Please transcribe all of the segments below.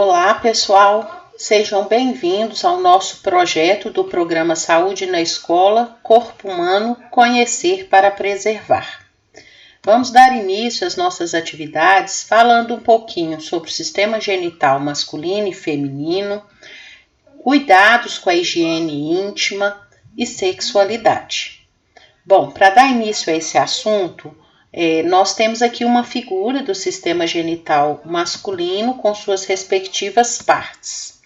Olá, pessoal! Sejam bem-vindos ao nosso projeto do programa Saúde na Escola, Corpo Humano, Conhecer para Preservar. Vamos dar início às nossas atividades falando um pouquinho sobre o sistema genital masculino e feminino, cuidados com a higiene íntima e sexualidade. Bom, para dar início a esse assunto, nós temos aqui uma figura do sistema genital masculino com suas respectivas partes.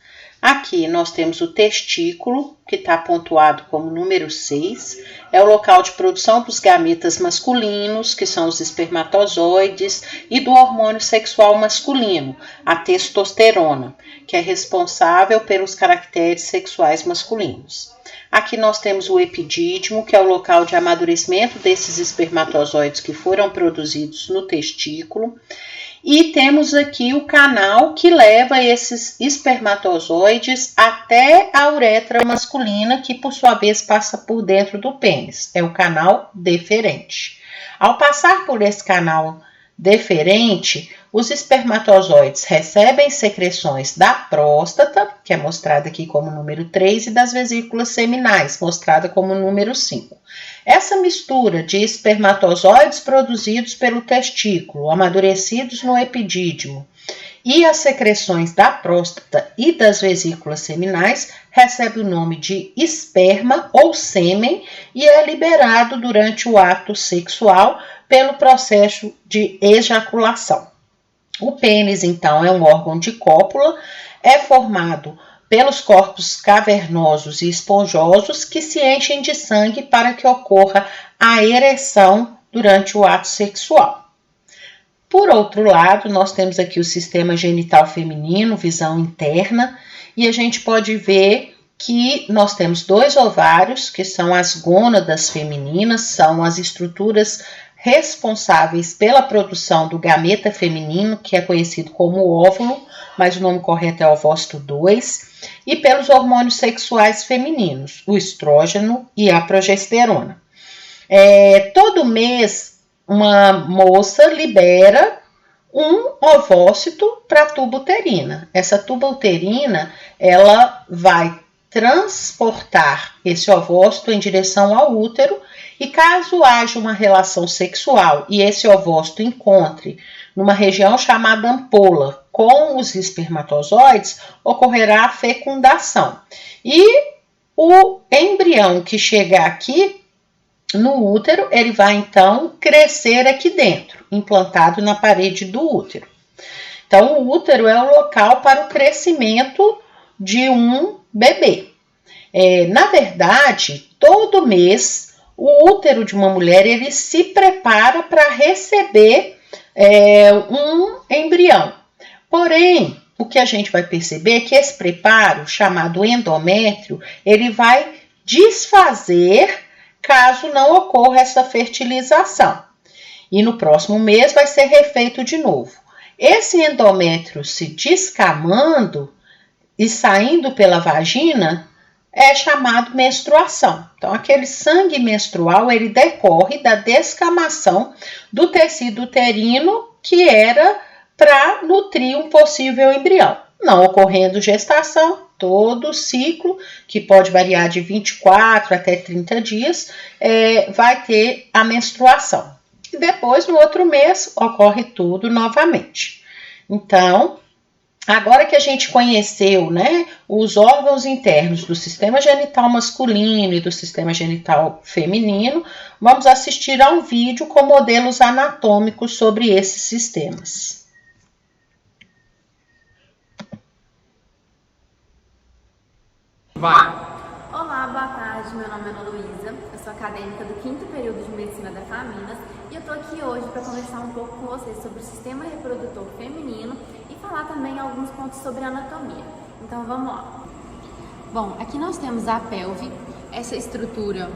Aqui nós temos o testículo, que está pontuado como número 6, é o local de produção dos gametas masculinos, que são os espermatozoides, e do hormônio sexual masculino, a testosterona, que é responsável pelos caracteres sexuais masculinos. Aqui nós temos o epidídimo, que é o local de amadurecimento desses espermatozoides que foram produzidos no testículo. E temos aqui o canal que leva esses espermatozoides até a uretra masculina, que por sua vez passa por dentro do pênis. É o canal deferente. Ao passar por esse canal deferente, os espermatozoides recebem secreções da próstata, que é mostrada aqui como número 3, e das vesículas seminais, mostrada como número 5. Essa mistura de espermatozoides produzidos pelo testículo, amadurecidos no epidídimo, e as secreções da próstata e das vesículas seminais recebe o nome de esperma ou sêmen e é liberado durante o ato sexual pelo processo de ejaculação. O pênis, então, é um órgão de cópula, é formado pelos corpos cavernosos e esponjosos que se enchem de sangue para que ocorra a ereção durante o ato sexual. Por outro lado, nós temos aqui o sistema genital feminino, visão interna, e a gente pode ver que nós temos 2 ovários, que são as gônadas femininas, são as estruturas responsáveis pela produção do gameta feminino, que é conhecido como óvulo, mas o nome correto é ovócito 2, e pelos hormônios sexuais femininos, o estrógeno e a progesterona. Todo mês, uma moça libera um ovócito para a tuba uterina. Essa tuba uterina, ela vai transportar esse ovócito em direção ao útero, e caso haja uma relação sexual e esse ovócito encontre numa região chamada ampola com os espermatozoides, ocorrerá a fecundação. E o embrião que chegar aqui no útero, ele vai então crescer aqui dentro, implantado na parede do útero. Então, o útero é o local para o crescimento de um bebê. Na verdade, todo mês, o útero de uma mulher, ele se prepara para receber um embrião. Porém, o que a gente vai perceber é que esse preparo, chamado endométrio, ele vai desfazer caso não ocorra essa fertilização. E no próximo mês vai ser refeito de novo. Esse endométrio se descamando e saindo pela vagina é chamado menstruação. Então, aquele sangue menstrual, ele decorre da descamação do tecido uterino que era para nutrir um possível embrião. Não ocorrendo gestação, todo o ciclo, que pode variar de 24 até 30 dias, vai ter a menstruação. E depois, no outro mês, ocorre tudo novamente. Então, agora que a gente conheceu, os órgãos internos do sistema genital masculino e do sistema genital feminino, vamos assistir a um vídeo com modelos anatômicos sobre esses sistemas. Vai. Olá, boa tarde. Meu nome é Ana Luísa, eu sou acadêmica do 5º período de Medicina da Faminas e eu tô aqui hoje para conversar um pouco com vocês sobre o sistema reprodutor feminino e falar também alguns pontos sobre anatomia. Então vamos lá. Bom, aqui nós temos a pelve. Essa estrutura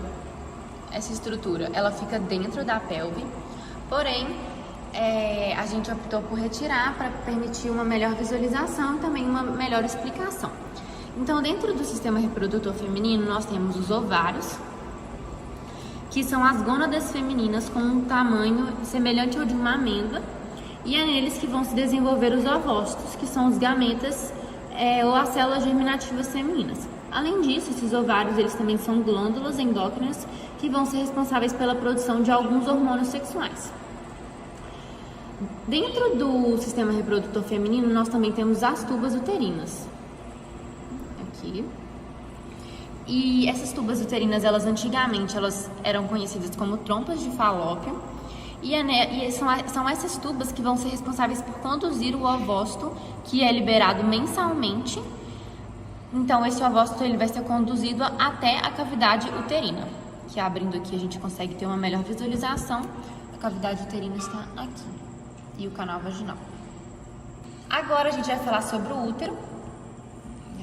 ela fica dentro da pelve, porém a gente optou por retirar para permitir uma melhor visualização e também uma melhor explicação. Então, dentro do sistema reprodutor feminino, nós temos os ovários, que são as gônadas femininas com um tamanho semelhante ao de uma amêndoa, e é neles que vão se desenvolver os ovócitos, que são os gametas ou as células germinativas femininas. Além disso, esses ovários eles também são glândulas endócrinas que vão ser responsáveis pela produção de alguns hormônios sexuais. Dentro do sistema reprodutor feminino, nós também temos as tubas uterinas. Aqui. E essas tubas uterinas, antigamente eram conhecidas como trompas de Falópio. E são essas tubas que vão ser responsáveis por conduzir o ovócito, que é liberado mensalmente. Então, esse ovócito ele vai ser conduzido até a cavidade uterina, que abrindo aqui a gente consegue ter uma melhor visualização. A cavidade uterina está aqui, e o canal vaginal. Agora a gente vai falar sobre o útero.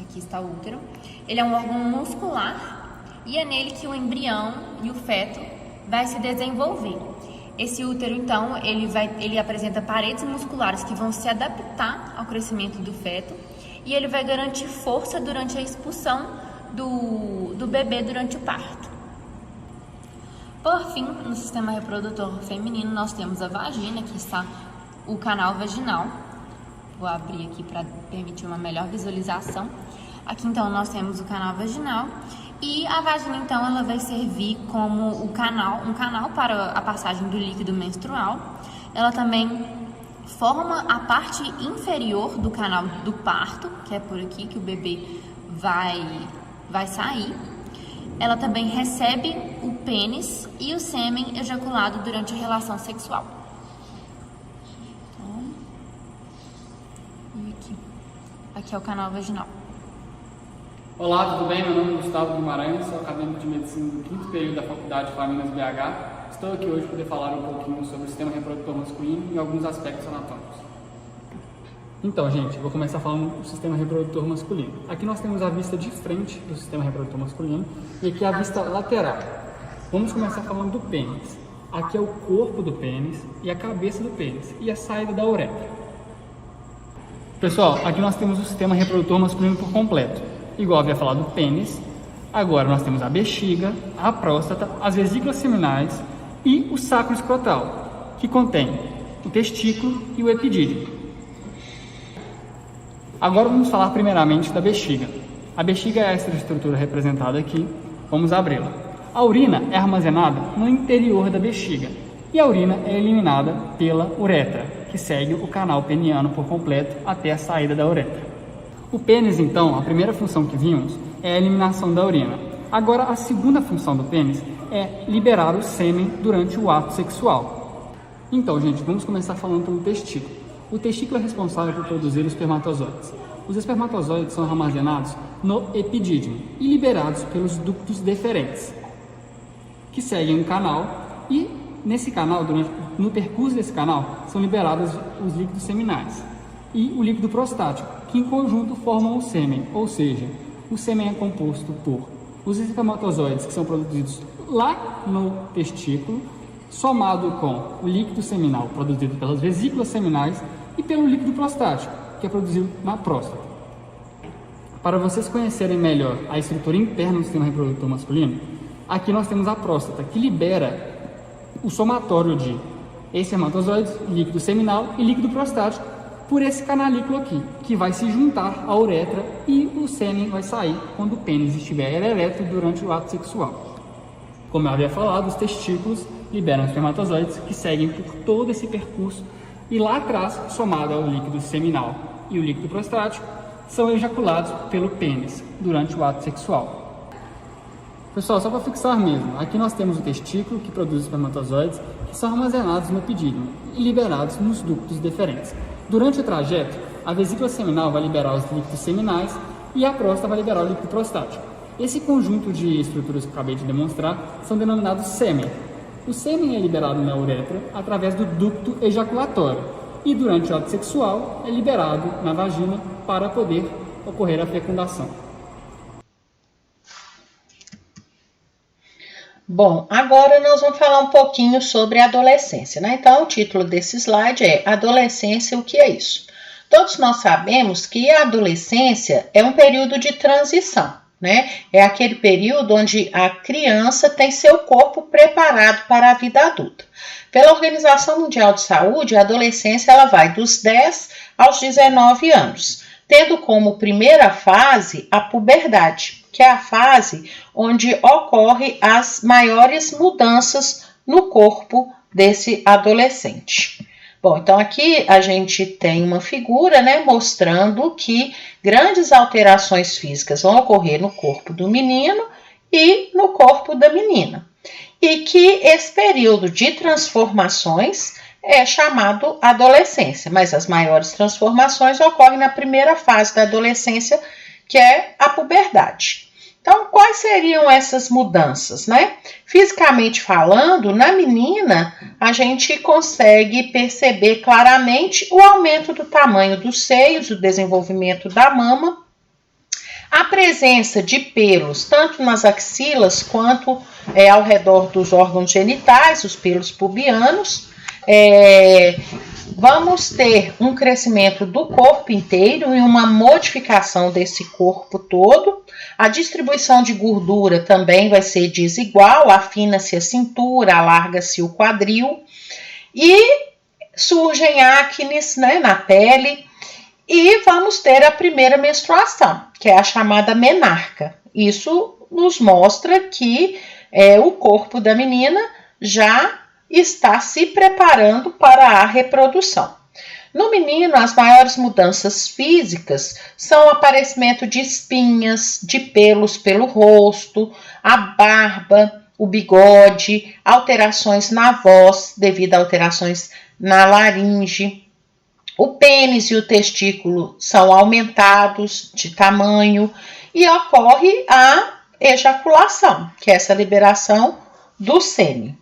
Aqui está o útero. Ele é um órgão muscular e é nele que o embrião e o feto vai se desenvolver. Esse útero, então, ele apresenta paredes musculares que vão se adaptar ao crescimento do feto e ele vai garantir força durante a expulsão do bebê durante o parto. Por fim, no sistema reprodutor feminino, nós temos a vagina, que está o canal vaginal. Vou abrir aqui para permitir uma melhor visualização. Aqui, então, nós temos o canal vaginal. E a vagina, então, ela vai servir como um canal para a passagem do líquido menstrual. Ela também forma a parte inferior do canal do parto, que é por aqui que o bebê vai sair. Ela também recebe o pênis e o sêmen ejaculado durante a relação sexual. Então, e aqui é o canal vaginal. Olá, tudo bem? Meu nome é Gustavo Guimarães, sou acadêmico de medicina do 5º período da Faculdade de Famílias BH. Estou aqui hoje para poder falar um pouquinho sobre o sistema reprodutor masculino e alguns aspectos anatômicos. Então, gente, vou começar falando do sistema reprodutor masculino. Aqui nós temos a vista de frente do sistema reprodutor masculino e aqui a vista lateral. Vamos começar falando do pênis. Aqui é o corpo do pênis e a cabeça do pênis e a saída da uretra. Pessoal, aqui nós temos o sistema reprodutor masculino por completo. Igual havia falado do pênis, agora nós temos a bexiga, a próstata, as vesículas seminais e o sacro escrotal, que contém o testículo e o epidídimo. Agora vamos falar primeiramente da bexiga. A bexiga é essa estrutura representada aqui, vamos abri-la. A urina é armazenada no interior da bexiga e a urina é eliminada pela uretra, que segue o canal peniano por completo até a saída da uretra. O pênis, então, a primeira função que vimos é a eliminação da urina. Agora, a segunda função do pênis é liberar o sêmen durante o ato sexual. Então, gente, vamos começar falando pelo testículo. O testículo é responsável por produzir os espermatozoides. Os espermatozoides são armazenados no epidídimo e liberados pelos ductos deferentes, que seguem um canal e, nesse canal, no percurso desse canal, são liberados os líquidos seminais e o líquido prostático, que em conjunto formam o sêmen, ou seja, o sêmen é composto por os espermatozoides que são produzidos lá no testículo, somado com o líquido seminal produzido pelas vesículas seminais e pelo líquido prostático, que é produzido na próstata. Para vocês conhecerem melhor a estrutura interna do sistema reprodutor masculino, aqui nós temos a próstata, que libera o somatório de espermatozoides, líquido seminal e líquido prostático, por esse canalículo aqui, que vai se juntar à uretra e o sêmen vai sair quando o pênis estiver ereto durante o ato sexual. Como eu havia falado, os testículos liberam espermatozoides que seguem por todo esse percurso e lá atrás, somado ao líquido seminal e o líquido prostático, são ejaculados pelo pênis durante o ato sexual. Pessoal, só para fixar mesmo, aqui nós temos o testículo que produz espermatozoides que são armazenados no epidídimo e liberados nos ductos deferentes. Durante o trajeto, a vesícula seminal vai liberar os líquidos seminais e a próstata vai liberar o líquido prostático. Esse conjunto de estruturas que eu acabei de demonstrar são denominados sêmen. O sêmen é liberado na uretra através do ducto ejaculatório e durante o ato sexual é liberado na vagina para poder ocorrer a fecundação. Bom, agora nós vamos falar um pouquinho sobre a adolescência, né? Então, o título desse slide é Adolescência, o que é isso? Todos nós sabemos que a adolescência é um período de transição, né? É aquele período onde a criança tem seu corpo preparado para a vida adulta. Pela Organização Mundial de Saúde, a adolescência ela vai dos 10 aos 19 anos, tendo como primeira fase a puberdade, que é a fase onde ocorrem as maiores mudanças no corpo desse adolescente. Bom, então aqui a gente tem uma figura, né, mostrando que grandes alterações físicas vão ocorrer no corpo do menino e no corpo da menina. E que esse período de transformações é chamado adolescência, mas as maiores transformações ocorrem na primeira fase da adolescência, que é a puberdade. Então, quais seriam essas mudanças, né? Fisicamente falando, na menina, a gente consegue perceber claramente o aumento do tamanho dos seios, o desenvolvimento da mama, a presença de pelos, tanto nas axilas quanto ao redor dos órgãos genitais, os pelos pubianos. Vamos ter um crescimento do corpo inteiro e uma modificação desse corpo todo. A distribuição de gordura também vai ser desigual, afina-se a cintura, alarga-se o quadril e surgem acnes, né, na pele. E vamos ter a primeira menstruação, que é a chamada menarca. Isso nos mostra que o corpo da menina já está se preparando para a reprodução. No menino, as maiores mudanças físicas são o aparecimento de espinhas, de pelos pelo rosto, a barba, o bigode, alterações na voz devido a alterações na laringe. O pênis e o testículo são aumentados de tamanho e ocorre a ejaculação, que é essa liberação do sêmen.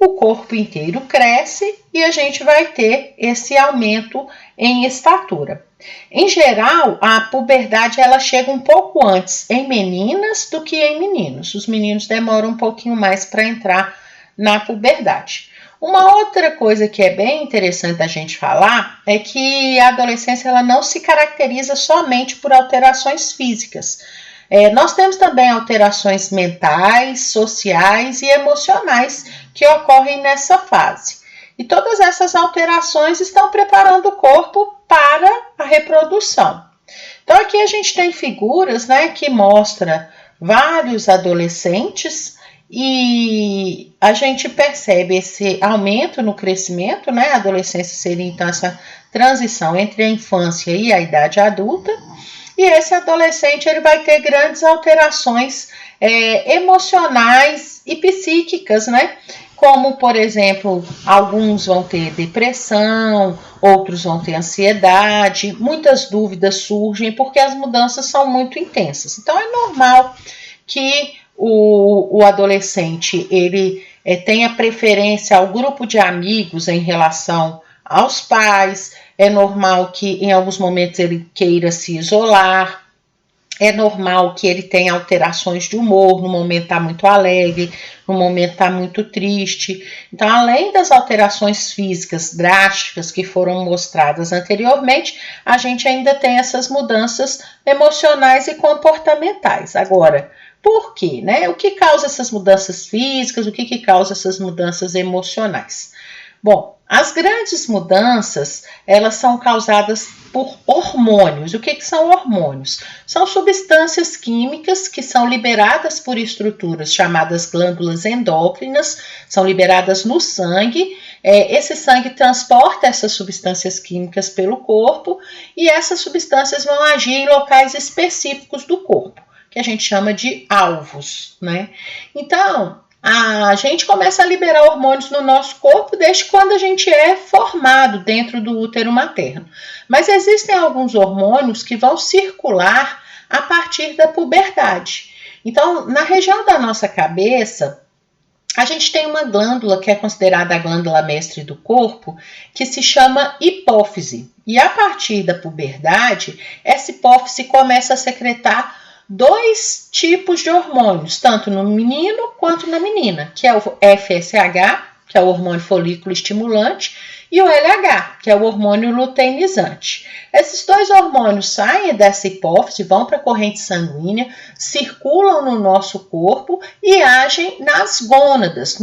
O corpo inteiro cresce e a gente vai ter esse aumento em estatura. Em geral, a puberdade ela chega um pouco antes em meninas do que em meninos. Os meninos demoram um pouquinho mais para entrar na puberdade. Uma outra coisa que é bem interessante a gente falar é que a adolescência ela não se caracteriza somente por alterações físicas. Nós temos também alterações mentais, sociais e emocionais que ocorrem nessa fase. E todas essas alterações estão preparando o corpo para a reprodução. Então aqui a gente tem figuras, né, que mostram vários adolescentes e a gente percebe esse aumento no crescimento, né? A adolescência seria então essa transição entre a infância e a idade adulta. E esse adolescente ele vai ter grandes alterações emocionais e psíquicas, né? Como, por exemplo, alguns vão ter depressão, outros vão ter ansiedade, muitas dúvidas surgem porque as mudanças são muito intensas. Então, é normal que o adolescente ele tenha preferência ao grupo de amigos em relação aos pais. É normal que em alguns momentos ele queira se isolar, é normal que ele tenha alterações de humor, no momento está muito alegre, no momento está muito triste. Então, além das alterações físicas drásticas que foram mostradas anteriormente, a gente ainda tem essas mudanças emocionais e comportamentais. Agora, por quê, né? O que causa essas mudanças físicas, o que causa essas mudanças emocionais? Bom, as grandes mudanças, elas são causadas por hormônios. O que são hormônios? São substâncias químicas que são liberadas por estruturas chamadas glândulas endócrinas, são liberadas no sangue. Esse sangue transporta essas substâncias químicas pelo corpo e essas substâncias vão agir em locais específicos do corpo, que a gente chama de alvos, né? Então, a gente começa a liberar hormônios no nosso corpo desde quando a gente é formado dentro do útero materno. Mas existem alguns hormônios que vão circular a partir da puberdade. Então, na região da nossa cabeça, a gente tem uma glândula que é considerada a glândula mestre do corpo, que se chama hipófise. E a partir da puberdade, essa hipófise começa a secretar dois tipos de hormônios, tanto no menino quanto na menina, que é o FSH, que é o hormônio folículo estimulante, e o LH, que é o hormônio luteinizante. Esses dois hormônios saem dessa hipófise, vão para a corrente sanguínea, circulam no nosso corpo e agem nas gônadas,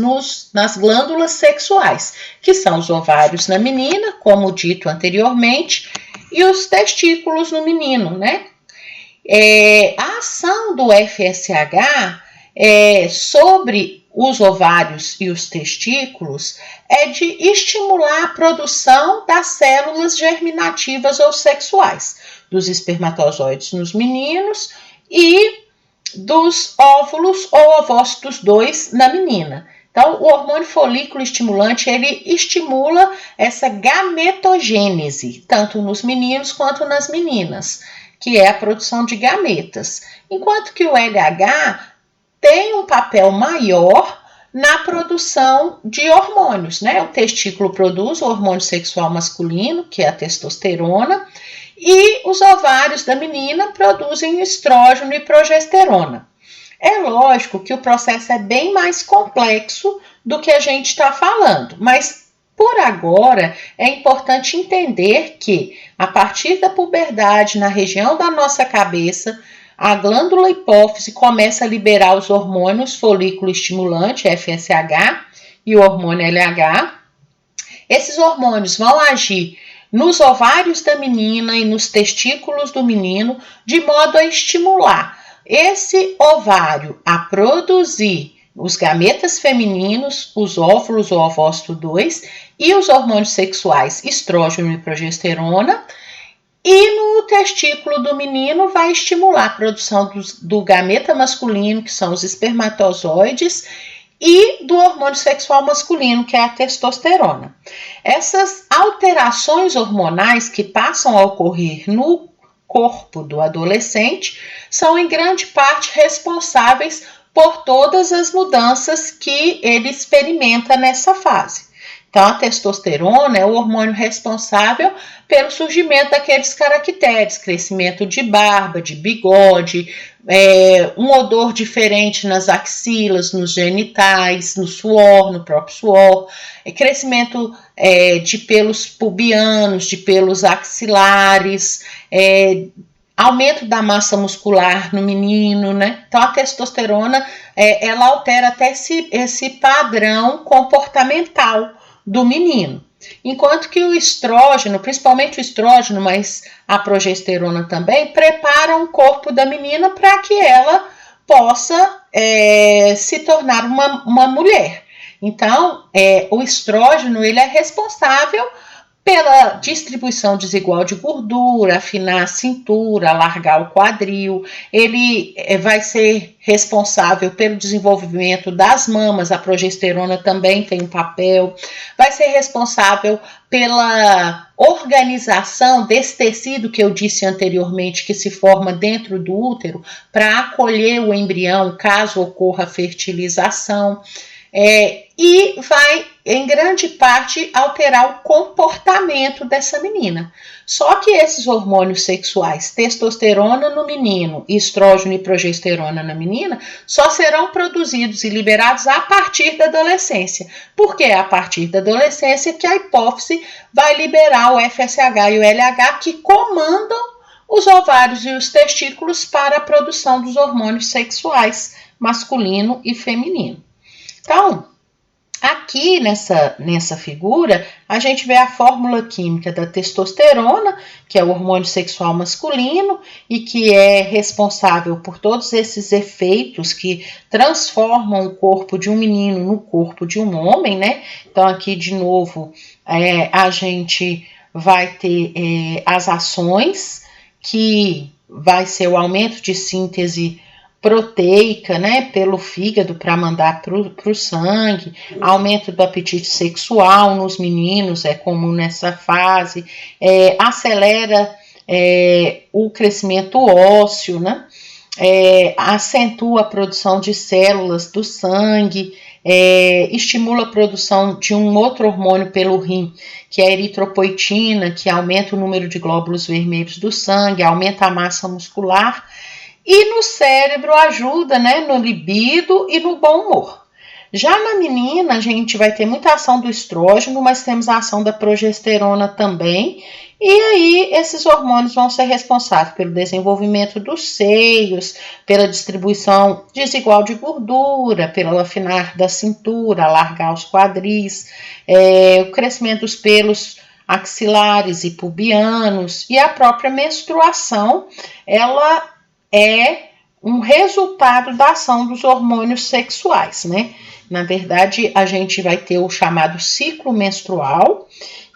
nas glândulas sexuais, que são os ovários na menina, como dito anteriormente, e os testículos no menino, né? A ação do FSH sobre os ovários e os testículos é de estimular a produção das células germinativas ou sexuais, dos espermatozoides nos meninos e dos óvulos ou ovócitos 2 na menina. Então, o hormônio folículo estimulante, ele estimula essa gametogênese, tanto nos meninos quanto nas meninas, que é a produção de gametas. Enquanto que o LH tem um papel maior na produção de hormônios, né? O testículo produz o hormônio sexual masculino, que é a testosterona, e os ovários da menina produzem estrógeno e progesterona. É lógico que o processo é bem mais complexo do que a gente está falando, mas por agora é importante entender que a partir da puberdade, na região da nossa cabeça, a glândula hipófise começa a liberar os hormônios folículo estimulante, FSH, e o hormônio LH. Esses hormônios vão agir nos ovários da menina e nos testículos do menino, de modo a estimular esse ovário a produzir os gametas femininos, os óvulos ou ovócito 2 e os hormônios sexuais estrógeno e progesterona. E no testículo do menino vai estimular a produção do gameta masculino, que são os espermatozoides, e do hormônio sexual masculino, que é a testosterona. Essas alterações hormonais que passam a ocorrer no corpo do adolescente são em grande parte responsáveis por todas as mudanças que ele experimenta nessa fase. Então, a testosterona é o hormônio responsável pelo surgimento daqueles caracteres, crescimento de barba, de bigode, um odor diferente nas axilas, nos genitais, no suor, no próprio suor, crescimento de pelos pubianos, de pelos axilares, aumento da massa muscular no menino, né? Então, a testosterona, ela altera até esse padrão comportamental do menino. Enquanto que o estrógeno, principalmente o estrógeno, mas a progesterona também, preparam o corpo da menina para que ela possa se tornar uma mulher. Então, o estrógeno, ele é responsável pela distribuição desigual de gordura, afinar a cintura, alargar o quadril. Ele vai ser responsável pelo desenvolvimento das mamas, a progesterona também tem um papel. Vai ser responsável pela organização desse tecido que eu disse anteriormente, que se forma dentro do útero, para acolher o embrião caso ocorra a fertilização. E vai, em grande parte, alterar o comportamento dessa menina. Só que esses hormônios sexuais, testosterona no menino, estrógeno e progesterona na menina, só serão produzidos e liberados a partir da adolescência. Porque é a partir da adolescência que a hipófise vai liberar o FSH e o LH, que comandam os ovários e os testículos para a produção dos hormônios sexuais, masculino e feminino. Então, aqui nessa figura, a gente vê a fórmula química da testosterona, que é o hormônio sexual masculino e que é responsável por todos esses efeitos que transformam o corpo de um menino no corpo de um homem, né? Então, aqui de novo, a gente vai ter as ações, que vai ser o aumento de síntese proteica, né, pelo fígado para mandar para o sangue, aumento do apetite sexual nos meninos, é comum nessa fase, acelera o crescimento ósseo, né, acentua a produção de células do sangue, estimula a produção de um outro hormônio pelo rim, que é a eritropoetina, que aumenta o número de glóbulos vermelhos do sangue, aumenta a massa muscular. E no cérebro ajuda, né, no libido e no bom humor. Já na menina, a gente vai ter muita ação do estrógeno, mas temos a ação da progesterona também. E aí, esses hormônios vão ser responsáveis pelo desenvolvimento dos seios, pela distribuição desigual de gordura, pelo afinar da cintura, alargar os quadris, o crescimento dos pelos axilares e pubianos, e a própria menstruação, ela é um resultado da ação dos hormônios sexuais, né? Na verdade, a gente vai ter o chamado ciclo menstrual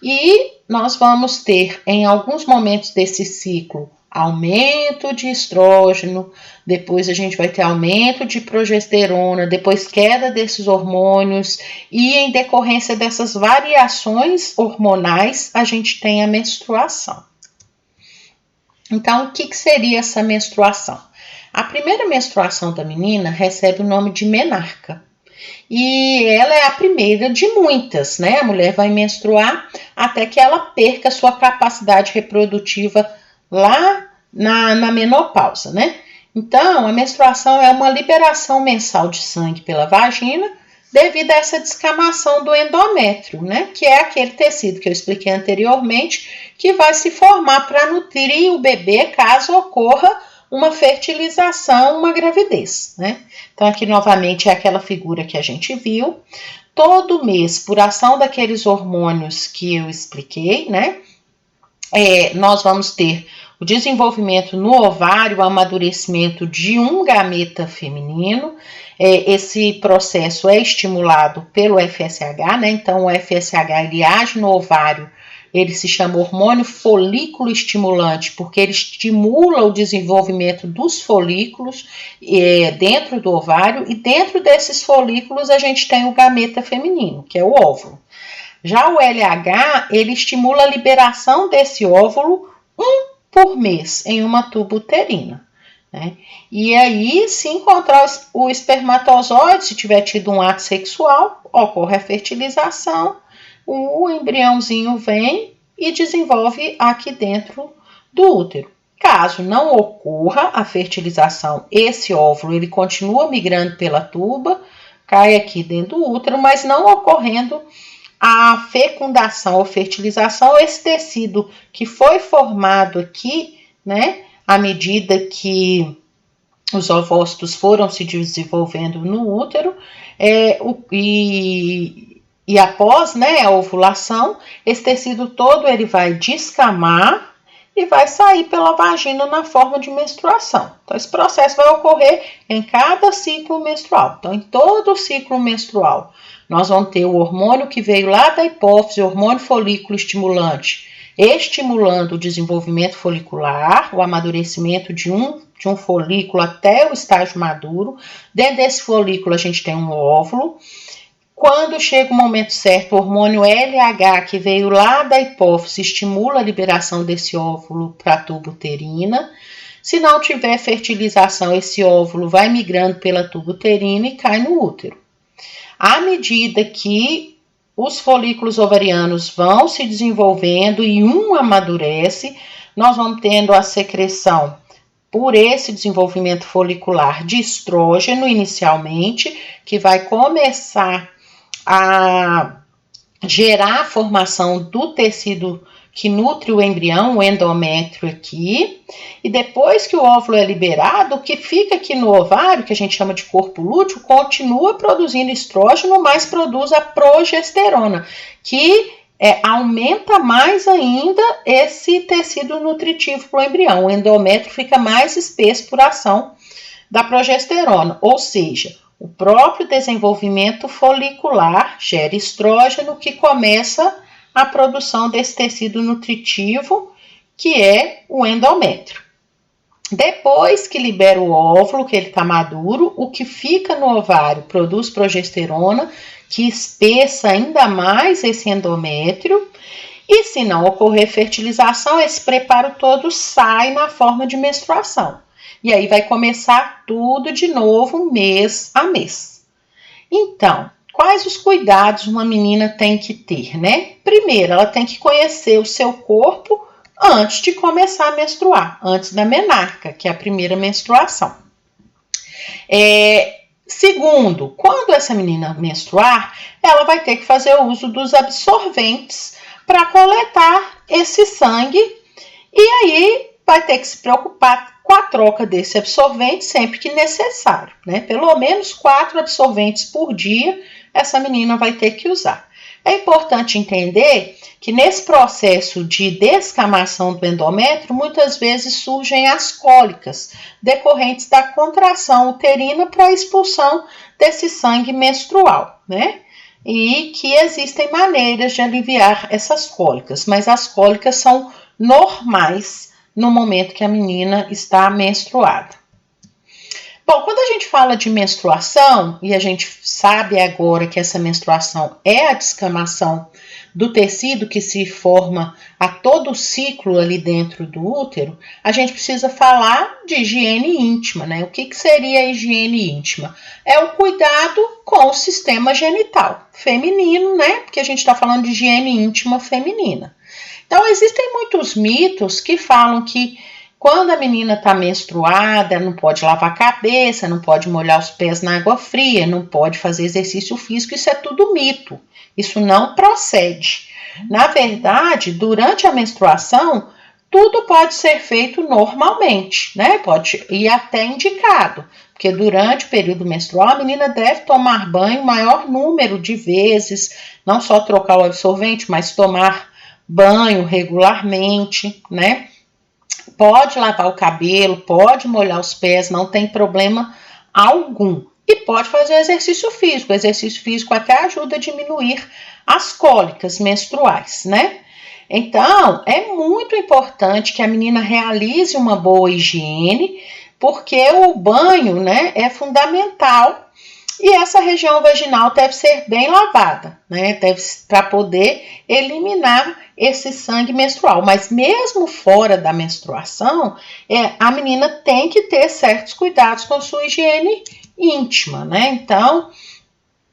e nós vamos ter, em alguns momentos desse ciclo, aumento de estrógeno, depois a gente vai ter aumento de progesterona, depois queda desses hormônios e em decorrência dessas variações hormonais, a gente tem a menstruação. Então, o que seria essa menstruação? A primeira menstruação da menina recebe o nome de menarca. E ela é a primeira de muitas, né? A mulher vai menstruar até que ela perca sua capacidade reprodutiva lá na menopausa, né? Então, a menstruação é uma liberação mensal de sangue pela vagina devido a essa descamação do endométrio, né? Que é aquele tecido que eu expliquei anteriormente que vai se formar para nutrir o bebê caso ocorra uma fertilização, uma gravidez, né? Então, aqui novamente é aquela figura que a gente viu. Todo mês, por ação daqueles hormônios que eu expliquei, né? Nós vamos ter o desenvolvimento no ovário, o amadurecimento de um gameta feminino. Esse processo é estimulado pelo FSH, né? Então, o FSH ele age no ovário. Ele se chama hormônio folículo estimulante, porque ele estimula o desenvolvimento dos folículos dentro do ovário, e dentro desses folículos a gente tem o gameta feminino, que é o óvulo. Já o LH, ele estimula a liberação desse óvulo por mês em uma tuba uterina, né? E aí, se encontrar o espermatozoide, se tiver tido um ato sexual, ocorre a fertilização, o embriãozinho vem e desenvolve aqui dentro do útero. Caso não ocorra a fertilização, esse óvulo ele continua migrando pela tuba, cai aqui dentro do útero, mas não ocorrendo a fecundação ou fertilização, esse tecido que foi formado aqui, né, à medida que os ovócitos foram se desenvolvendo no útero, e após, né, a ovulação, esse tecido todo ele vai descamar e vai sair pela vagina na forma de menstruação. Então, esse processo vai ocorrer em cada ciclo menstrual. Então, em todo o ciclo menstrual, nós vamos ter o hormônio que veio lá da hipófise, o hormônio folículo estimulante, estimulando o desenvolvimento folicular, o amadurecimento de um folículo até o estágio maduro. Dentro desse folículo, a gente tem um óvulo. Quando chega o momento certo, o hormônio LH, que veio lá da hipófise, estimula a liberação desse óvulo para a tuba uterina. Se não tiver fertilização, esse óvulo vai migrando pela tuba uterina e cai no útero. À medida que os folículos ovarianos vão se desenvolvendo e um amadurece, nós vamos tendo a secreção por esse desenvolvimento folicular de estrógeno inicialmente, que vai começar a gerar a formação do tecido que nutre o embrião, o endométrio aqui, e depois que o óvulo é liberado, o que fica aqui no ovário, que a gente chama de corpo lúteo, continua produzindo estrógeno, mas produz a progesterona, que aumenta mais ainda esse tecido nutritivo para o embrião. O endométrio fica mais espesso por ação da progesterona, ou seja, o próprio desenvolvimento folicular gera estrógeno que começa a produção desse tecido nutritivo, que é o endométrio. Depois que libera o óvulo, que ele está maduro, o que fica no ovário produz progesterona, que espessa ainda mais esse endométrio. E se não ocorrer fertilização, esse preparo todo sai na forma de menstruação. E aí vai começar tudo de novo, mês a mês. Então, quais os cuidados uma menina tem que ter, né? Primeiro, ela tem que conhecer o seu corpo antes de começar a menstruar, antes da menarca, que é a primeira menstruação. Segundo, quando essa menina menstruar, ela vai ter que fazer o uso dos absorventes para coletar esse sangue e aí vai ter que se preocupar com a troca desse absorvente sempre que necessário, né? Pelo menos 4 absorventes por dia essa menina vai ter que usar. É importante entender que nesse processo de descamação do endométrio, muitas vezes surgem as cólicas decorrentes da contração uterina para a expulsão desse sangue menstrual, né? E que existem maneiras de aliviar essas cólicas, mas as cólicas são normais no momento que a menina está menstruada. Bom, quando a gente fala de menstruação, e a gente sabe agora que essa menstruação é a descamação do tecido que se forma a todo o ciclo ali dentro do útero, a gente precisa falar de higiene íntima, né? O que seria a higiene íntima? É o cuidado com o sistema genital feminino, né? Porque a gente está falando de higiene íntima feminina. Então, existem muitos mitos que falam que quando a menina está menstruada, não pode lavar a cabeça, não pode molhar os pés na água fria, não pode fazer exercício físico, isso é tudo mito. Isso não procede. Na verdade, durante a menstruação, tudo pode ser feito normalmente, né? Pode ir até indicado, porque durante o período menstrual a menina deve tomar banho o maior número de vezes, não só trocar o absorvente, mas tomar banho regularmente, né? Pode lavar o cabelo, pode molhar os pés, não tem problema algum. E pode fazer exercício físico. O exercício físico até ajuda a diminuir as cólicas menstruais, né? Então, é muito importante que a menina realize uma boa higiene, porque o banho, né, é fundamental. E essa região vaginal deve ser bem lavada, né? Para poder eliminar esse sangue menstrual. Mas mesmo fora da menstruação, a menina tem que ter certos cuidados com a sua higiene íntima, né? Então,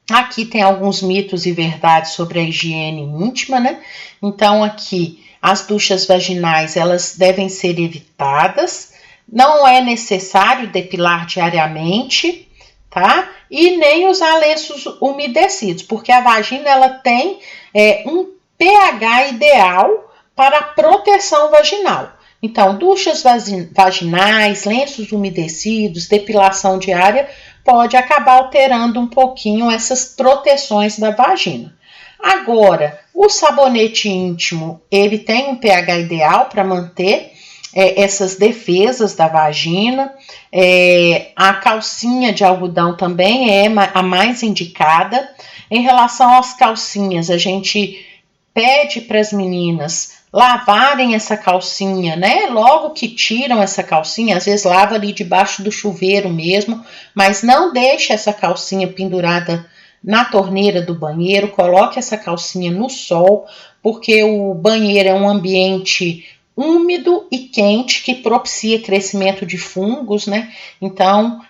aqui tem alguns mitos e verdades sobre a higiene íntima, né? Então, aqui, as duchas vaginais, elas devem ser evitadas. Não é necessário depilar diariamente, tá? E nem usar lenços umedecidos, porque a vagina ela tem um pH ideal para a proteção vaginal. Então, duchas vaginais, lenços umedecidos, depilação diária pode acabar alterando um pouquinho essas proteções da vagina. Agora, o sabonete íntimo, ele tem um pH ideal para manter essas defesas da vagina. A calcinha de algodão também é a mais indicada. Em relação às calcinhas, a gente pede para as meninas lavarem essa calcinha, né? Logo que tiram essa calcinha, às vezes lava ali debaixo do chuveiro mesmo, mas não deixe essa calcinha pendurada na torneira do banheiro, coloque essa calcinha no sol, porque o banheiro é um ambiente úmido e quente que propicia crescimento de fungos, né? Então,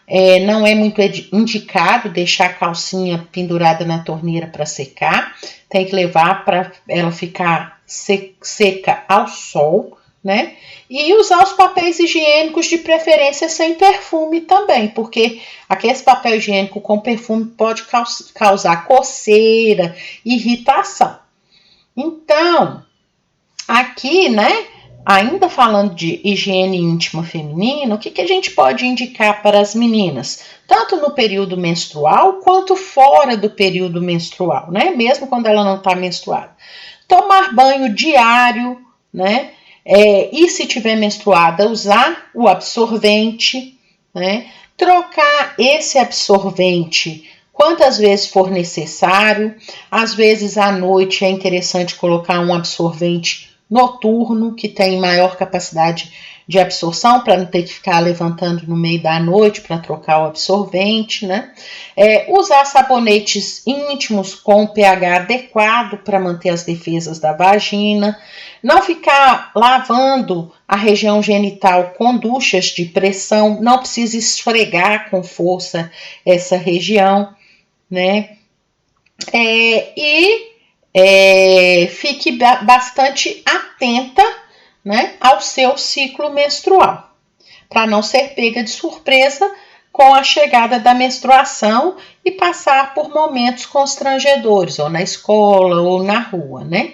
não é muito indicado deixar a calcinha pendurada na torneira para secar, tem que levar para ela ficar seca ao sol, né? E usar os papéis higiênicos de preferência sem perfume também, porque aquele papel higiênico com perfume pode causar coceira, irritação. Então, aqui, né? Ainda falando de higiene íntima feminina, o que a gente pode indicar para as meninas? Tanto no período menstrual, quanto fora do período menstrual, né? Mesmo quando ela não está menstruada. Tomar banho diário, né? E se tiver menstruada, usar o absorvente, né? Trocar esse absorvente quantas vezes for necessário. Às vezes, à noite, é interessante colocar um absorvente noturno, que tem maior capacidade de absorção, para não ter que ficar levantando no meio da noite para trocar o absorvente, né? Usar sabonetes íntimos com pH adequado para manter as defesas da vagina. Não ficar lavando a região genital com duchas de pressão, não precisa esfregar com força essa região, né? Fique bastante atenta, né, ao seu ciclo menstrual, para não ser pega de surpresa com a chegada da menstruação e passar por momentos constrangedores, ou na escola ou na rua, né?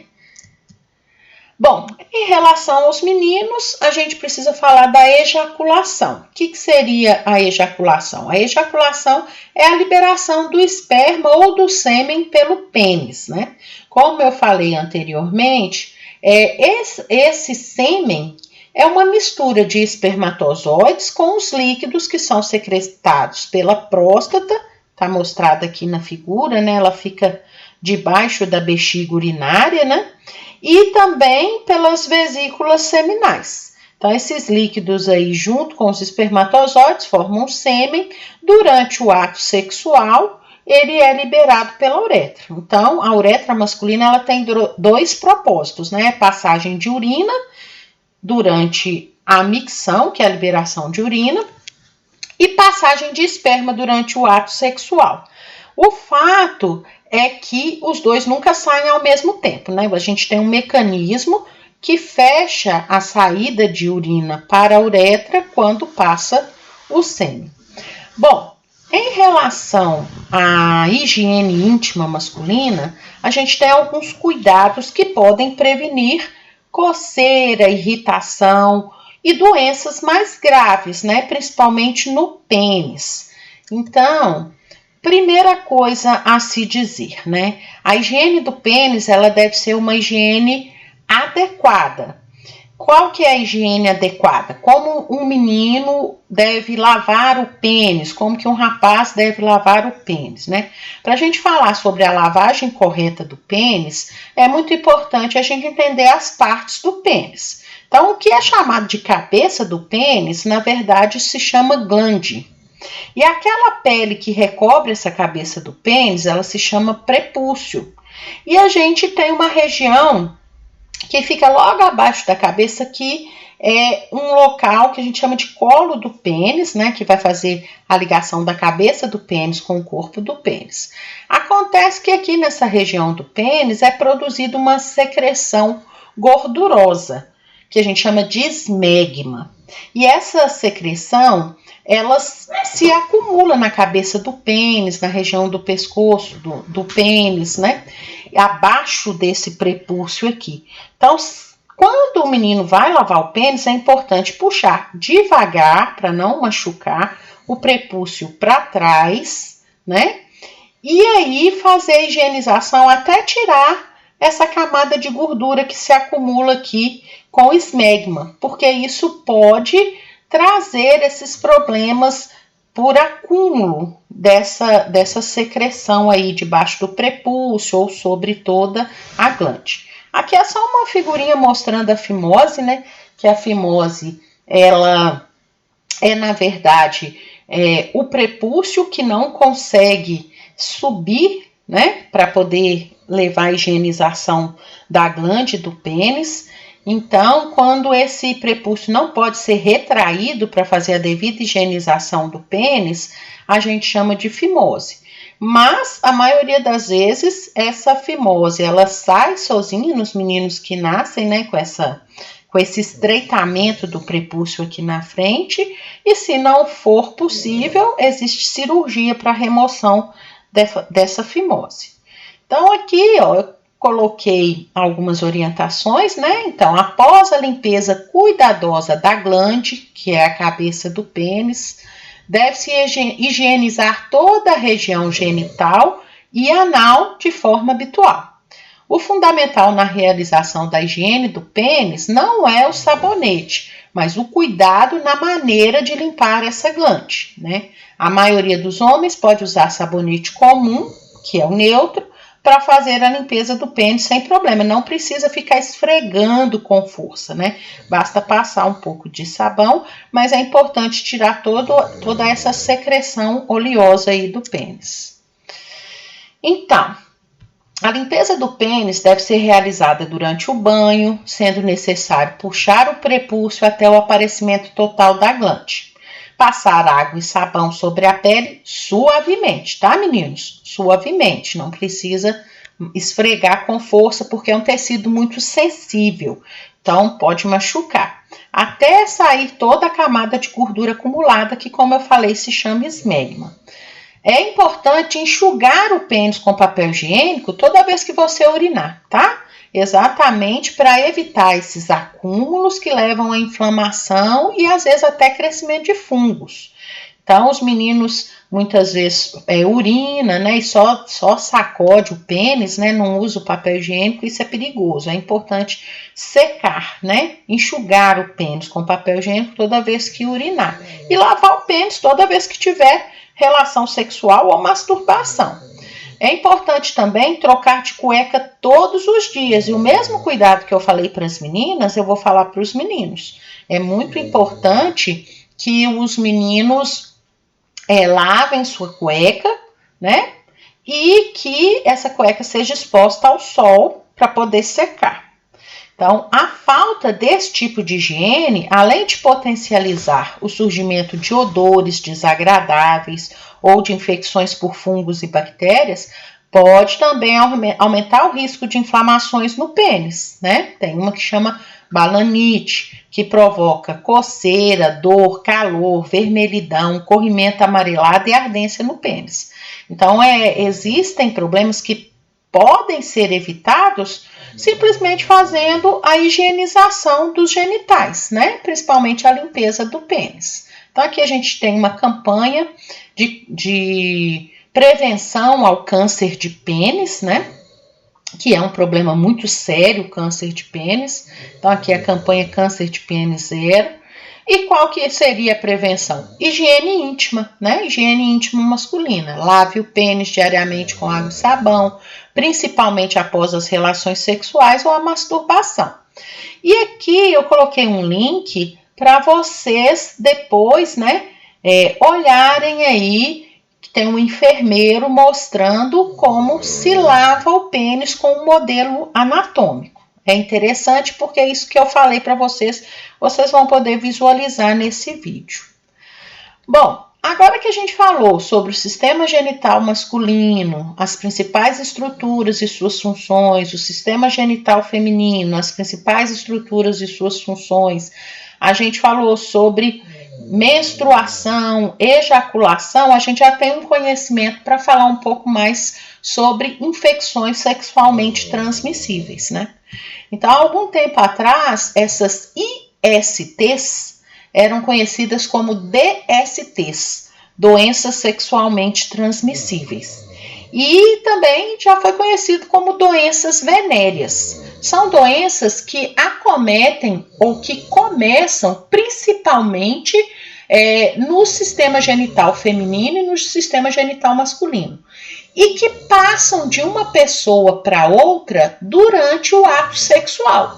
Bom, em relação aos meninos, a gente precisa falar da ejaculação. O que seria a ejaculação? A ejaculação é a liberação do esperma ou do sêmen pelo pênis, né? Como eu falei anteriormente, esse sêmen é uma mistura de espermatozoides com os líquidos que são secretados pela próstata, tá mostrada aqui na figura, né? Ela fica debaixo da bexiga urinária, né? E também pelas vesículas seminais. Então, esses líquidos aí, junto com os espermatozoides, formam sêmen. Durante o ato sexual, ele é liberado pela uretra. Então, a uretra masculina ela tem dois propósitos, né? Passagem de urina durante a micção, que é a liberação de urina, e passagem de esperma durante o ato sexual. O fato é que os dois nunca saem ao mesmo tempo, né? A gente tem um mecanismo que fecha a saída de urina para a uretra quando passa o sêmen. Bom, em relação à higiene íntima masculina, a gente tem alguns cuidados que podem prevenir coceira, irritação e doenças mais graves, né? Principalmente no pênis. Então, primeira coisa a se dizer, né? A higiene do pênis, ela deve ser uma higiene adequada. Qual que é a higiene adequada? Como um menino deve lavar o pênis, como que um rapaz deve lavar o pênis, né? Para a gente falar sobre a lavagem correta do pênis, é muito importante a gente entender as partes do pênis. Então, o que é chamado de cabeça do pênis, na verdade, se chama glande. E aquela pele que recobre essa cabeça do pênis, ela se chama prepúcio. E a gente tem uma região que fica logo abaixo da cabeça, que é um local que a gente chama de colo do pênis, né? Que vai fazer a ligação da cabeça do pênis com o corpo do pênis. Acontece que aqui nessa região do pênis é produzida uma secreção gordurosa, que a gente chama de esmegma. E essa secreção, ela se acumula na cabeça do pênis, na região do pescoço do pênis, né? Abaixo desse prepúcio aqui. Então, quando o menino vai lavar o pênis, é importante puxar devagar para não machucar o prepúcio para trás, né? E aí fazer a higienização até tirar essa camada de gordura que se acumula aqui com o esmegma, porque isso pode trazer esses problemas por acúmulo dessa secreção aí debaixo do prepúcio ou sobre toda a glande. Aqui é só uma figurinha mostrando a fimose, né? Que a fimose, ela é, na verdade, o prepúcio que não consegue subir, né? Para poder levar a higienização da glande do pênis. Então, quando esse prepúcio não pode ser retraído para fazer a devida higienização do pênis, a gente chama de fimose. Mas, a maioria das vezes, essa fimose, ela sai sozinha nos meninos que nascem, né, com esse estreitamento do prepúcio aqui na frente, e se não for possível, existe cirurgia para remoção dessa fimose. Então, aqui, ó, eu coloquei algumas orientações, né? Então, após a limpeza cuidadosa da glande, que é a cabeça do pênis, deve-se higienizar toda a região genital e anal de forma habitual. O fundamental na realização da higiene do pênis não é o sabonete, mas o cuidado na maneira de limpar essa glande, né? A maioria dos homens pode usar sabonete comum, que é o neutro, para fazer a limpeza do pênis sem problema. Não precisa ficar esfregando com força, né? Basta passar um pouco de sabão, mas é importante tirar toda essa secreção oleosa aí do pênis. Então, a limpeza do pênis deve ser realizada durante o banho, sendo necessário puxar o prepúcio até o aparecimento total da glande. Passar água e sabão sobre a pele suavemente, tá, meninos? Suavemente, não precisa esfregar com força, porque é um tecido muito sensível. Então, pode machucar. Até sair toda a camada de gordura acumulada, que, como eu falei, se chama esmegma. É importante enxugar o pênis com papel higiênico toda vez que você urinar, tá? Exatamente para evitar esses acúmulos que levam à inflamação e às vezes até crescimento de fungos. Então, os meninos muitas vezes urina, né, e só sacode o pênis, né, não usa o papel higiênico, isso é perigoso. É importante secar, né, enxugar o pênis com papel higiênico toda vez que urinar. E lavar o pênis toda vez que tiver relação sexual ou masturbação. É importante também trocar de cueca todos os dias. E o mesmo cuidado que eu falei para as meninas, eu vou falar para os meninos. É muito importante que os meninos lavem sua cueca, né? E que essa cueca seja exposta ao sol para poder secar. Então, a falta desse tipo de higiene, além de potencializar o surgimento de odores desagradáveis ou de infecções por fungos e bactérias, pode também aumentar o risco de inflamações no pênis, né? Tem uma que chama balanite, que provoca coceira, dor, calor, vermelhidão, corrimento amarelado e ardência no pênis. Então, existem problemas que podem ser evitados simplesmente fazendo a higienização dos genitais, né? Principalmente a limpeza do pênis. Então, aqui a gente tem uma campanha de prevenção ao câncer de pênis, né? Que é um problema muito sério, o câncer de pênis. Então, aqui é a campanha Câncer de Pênis Zero. E qual que seria a prevenção? Higiene íntima, né? Higiene íntima masculina. Lave o pênis diariamente com água e sabão, principalmente após as relações sexuais ou a masturbação. E aqui eu coloquei um link para vocês depois, né, olharem aí, que tem um enfermeiro mostrando como se lava o pênis com um modelo anatômico. É interessante porque é isso que eu falei para vocês, vocês vão poder visualizar nesse vídeo. Bom, agora que a gente falou sobre o sistema genital masculino, as principais estruturas e suas funções, o sistema genital feminino, as principais estruturas e suas funções, a gente falou sobre menstruação, ejaculação, a gente já tem um conhecimento para falar um pouco mais sobre infecções sexualmente transmissíveis, né? Então, há algum tempo atrás, essas ISTs eram conhecidas como DSTs, doenças sexualmente transmissíveis. E também já foi conhecido como doenças venéreas. São doenças que acometem ou que começam principalmente no sistema genital feminino e no sistema genital masculino. E que passam de uma pessoa para outra durante o ato sexual,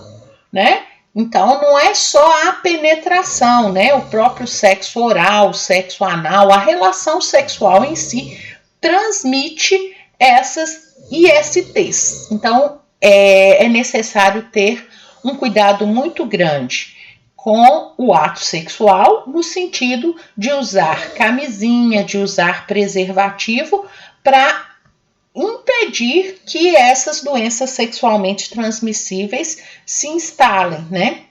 né? Então, não é só a penetração, né? O próprio sexo oral, o sexo anal, a relação sexual em si transmite essas ISTs. Então, é necessário ter um cuidado muito grande com o ato sexual, no sentido de usar camisinha, de usar preservativo para impedir que essas doenças sexualmente transmissíveis se instalem, né?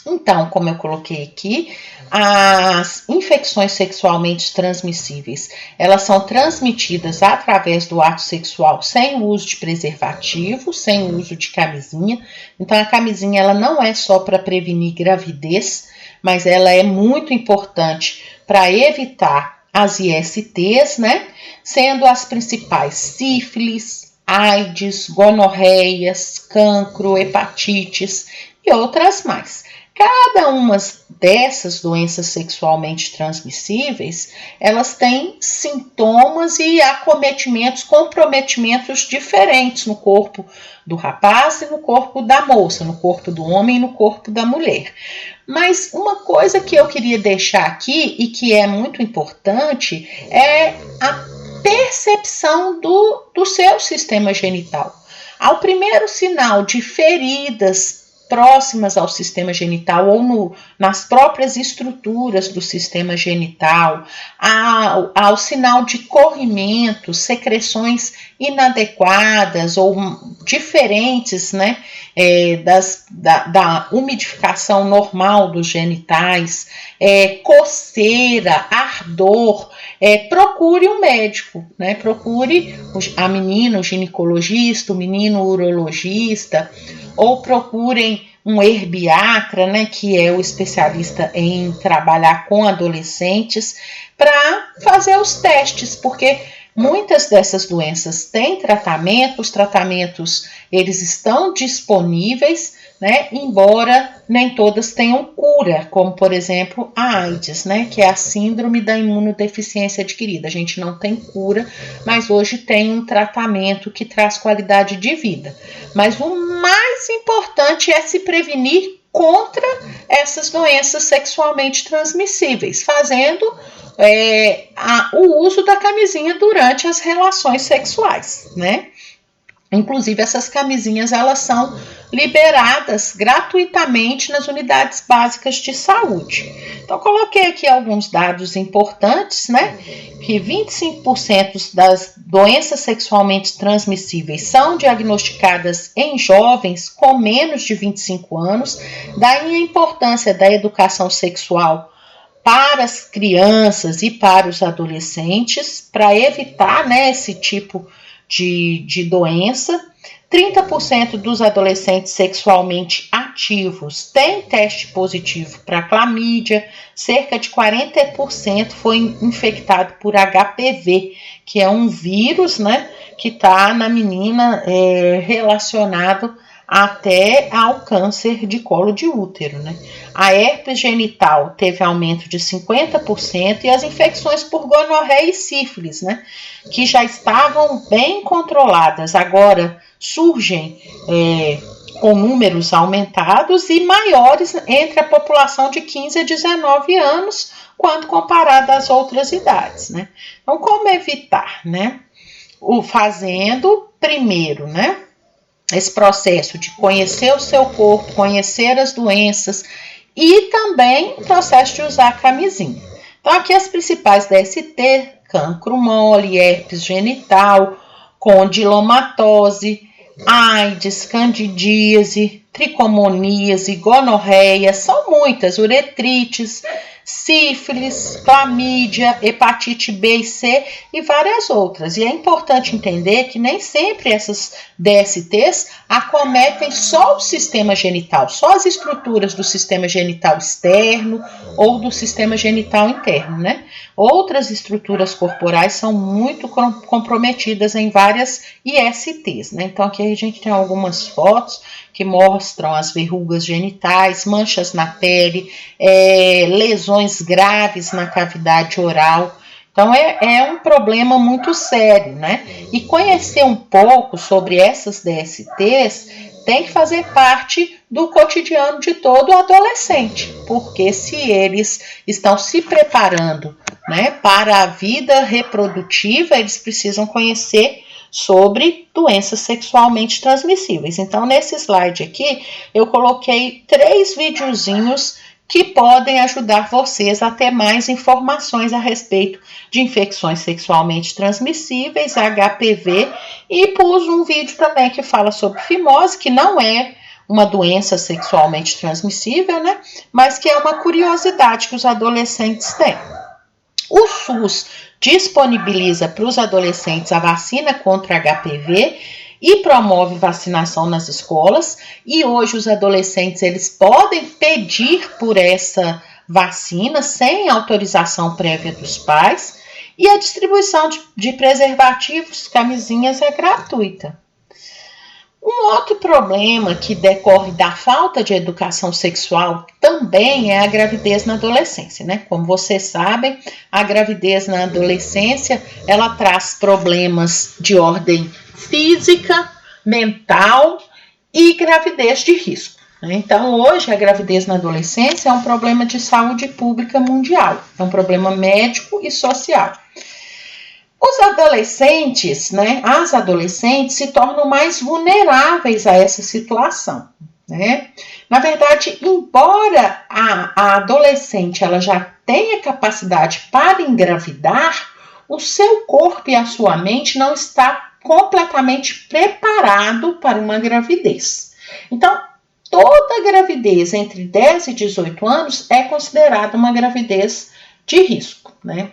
Então, como eu coloquei aqui, as infecções sexualmente transmissíveis, elas são transmitidas através do ato sexual sem o uso de preservativo, sem o uso de camisinha. Então, a camisinha ela não é só para prevenir gravidez, mas ela é muito importante para evitar as ISTs, né? Sendo as principais sífilis, AIDS, gonorreias, cancro, hepatites e outras mais. Cada uma dessas doenças sexualmente transmissíveis, elas têm sintomas e comprometimentos diferentes no corpo do rapaz e no corpo da moça, no corpo do homem e no corpo da mulher. Mas uma coisa que eu queria deixar aqui e que é muito importante é a percepção do seu sistema genital. Ao primeiro sinal de feridas próximas ao sistema genital ou nas próprias estruturas do sistema genital, ao sinal de corrimento, secreções inadequadas ou diferentes, né, da umidificação normal dos genitais, coceira, ardor, procure um médico, né? Procure a menina, o ginecologista, o menino, o urologista, ou procurem um herbiatra, né, que é o especialista em trabalhar com adolescentes, para fazer os testes, porque muitas dessas doenças têm tratamento, os tratamentos eles estão disponíveis, né, embora nem todas tenham cura, como por exemplo a AIDS, né, que é a síndrome da imunodeficiência adquirida. A gente não tem cura, mas hoje tem um tratamento que traz qualidade de vida. Mas o mais importante é se prevenir contra essas doenças sexualmente transmissíveis, fazendo o uso da camisinha durante as relações sexuais, né? Inclusive, essas camisinhas, elas são liberadas gratuitamente nas unidades básicas de saúde. Então, coloquei aqui alguns dados importantes, né? Que 25% das doenças sexualmente transmissíveis são diagnosticadas em jovens com menos de 25 anos. Daí a importância da educação sexual para as crianças e para os adolescentes, para evitar, né, esse tipo de doença. 30% dos adolescentes sexualmente ativos têm teste positivo para clamídia, cerca de 40% foi infectado por HPV, que é um vírus, né, que está na menina relacionado até ao câncer de colo de útero, né? A herpes genital teve aumento de 50% e as infecções por gonorreia e sífilis, né, que já estavam bem controladas, agora surgem com números aumentados e maiores entre a população de 15 a 19 anos, quando comparada às outras idades, né? Então, como evitar, né? Fazendo primeiro, né, esse processo de conhecer o seu corpo, conhecer as doenças e também o processo de usar a camisinha. Então, aqui as principais DST, cancro mole, herpes genital, condilomatose, AIDS, candidíase, tricomoníase, gonorreia, são muitas, uretrites, sífilis, clamídia, hepatite B e C e várias outras. E é importante entender que nem sempre essas DSTs acometem só o sistema genital, só as estruturas do sistema genital externo ou do sistema genital interno, né? Outras estruturas corporais são muito comprometidas em várias ISTs, né? Então aqui a gente tem algumas fotos que mostram as verrugas genitais, manchas na pele, lesões graves na cavidade oral. Então, é um problema muito sério, né? E conhecer um pouco sobre essas DSTs tem que fazer parte do cotidiano de todo adolescente, porque se eles estão se preparando, né, para a vida reprodutiva, eles precisam conhecer sobre doenças sexualmente transmissíveis. Então, nesse slide aqui, eu coloquei 3 videozinhos que podem ajudar vocês a ter mais informações a respeito de infecções sexualmente transmissíveis, HPV, e pus um vídeo também que fala sobre fimose, que não é uma doença sexualmente transmissível, né? Mas que é uma curiosidade que os adolescentes têm. O SUS disponibiliza para os adolescentes a vacina contra HPV e promove vacinação nas escolas, e hoje os adolescentes eles podem pedir por essa vacina sem autorização prévia dos pais, e a distribuição de preservativos, camisinhas é gratuita. Um outro problema que decorre da falta de educação sexual também é a gravidez na adolescência, né? Como vocês sabem, a gravidez na adolescência, ela traz problemas de ordem física, mental e gravidez de risco. Então, hoje, a gravidez na adolescência é um problema de saúde pública mundial, é um problema médico e social. Os adolescentes, né, as adolescentes se tornam mais vulneráveis a essa situação. né? Na verdade, embora a adolescente ela já tenha capacidade para engravidar, o seu corpo e a sua mente não está completamente preparado para uma gravidez. Então, toda gravidez entre 10 e 18 anos é considerada uma gravidez de risco, né?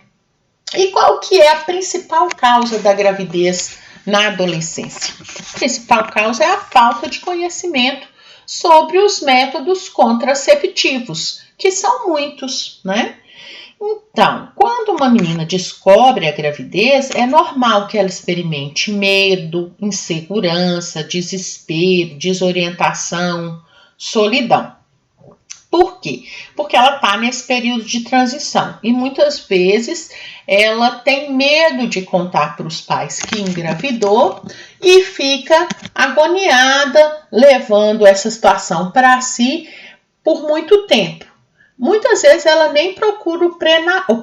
E qual que é a principal causa da gravidez na adolescência? A principal causa é a falta de conhecimento sobre os métodos contraceptivos, que são muitos, né? Então, quando uma menina descobre a gravidez, é normal que ela experimente medo, insegurança, desespero, desorientação, solidão. Por quê? Porque ela está nesse período de transição e muitas vezes ela tem medo de contar para os pais que engravidou e fica agoniada, levando essa situação para si por muito tempo. Muitas vezes ela nem procura o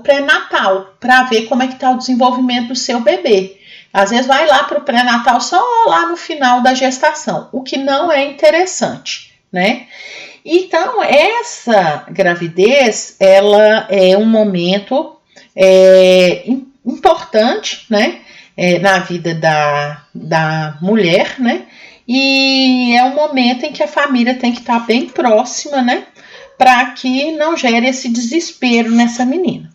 pré-natal para ver como é que está o desenvolvimento do seu bebê. Às vezes vai lá para o pré-natal só lá no final da gestação, o que não é interessante, né? Então, essa gravidez, ela é um momento importante, né, na vida da mulher, né, e é um momento em que a família tem que estar bem próxima, né, para que não gere esse desespero nessa menina.